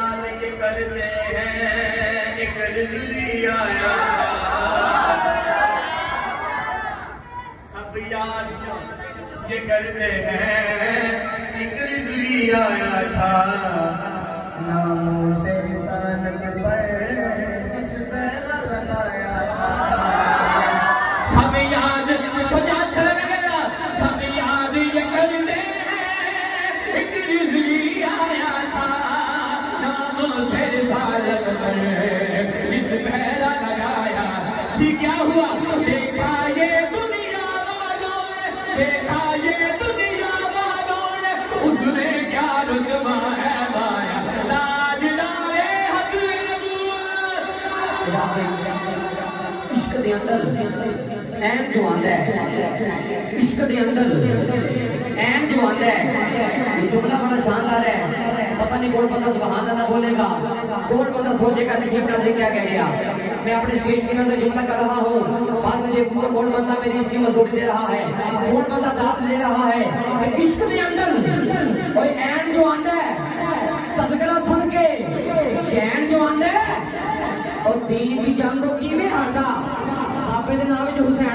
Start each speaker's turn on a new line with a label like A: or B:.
A: याद ये करते हैं एक रिजवी आया, सब याद ये करते हैं एक रिजवी आया था, नामों से रिसालत पर इस पहला लगाया, सब याद सजाद गया, सब याद ये करते हैं एक रिजवी आया था, नामों से रिसालत पर इस पहला लगाया। ये क्या हुआ? देखा ये दुनिया वालों ने, देखा ये दुनिया वालों ने, उसने क्या रुतबा है पाया, लाज डाले हक इश्क दे अंदर ऐन जो आंदा है, इश्क दे अंदर ऐन जो आंदा है, ये जुमला बड़ा शानदार है। पता नहीं कौन बंदा सुभान अल्लाह बोलेगा, कौन बंदा सोचेगा नहीं अपना दिल क्या कह गया। मैं अपने स्टेज के अंदर जुमला कर रहा हूँ, बाद में देखूंगा कौन बंदा मेरी इसकी मजदूरी दे रहा है, कौन बंदा दाद दे रहा है। इश्क के अंदर कोई ऐन जो आंदा है, तज़किरा सुन के चैन जो आंदा है, और दीन की जंग की में हारदा आपे दे नाम विच हुसैन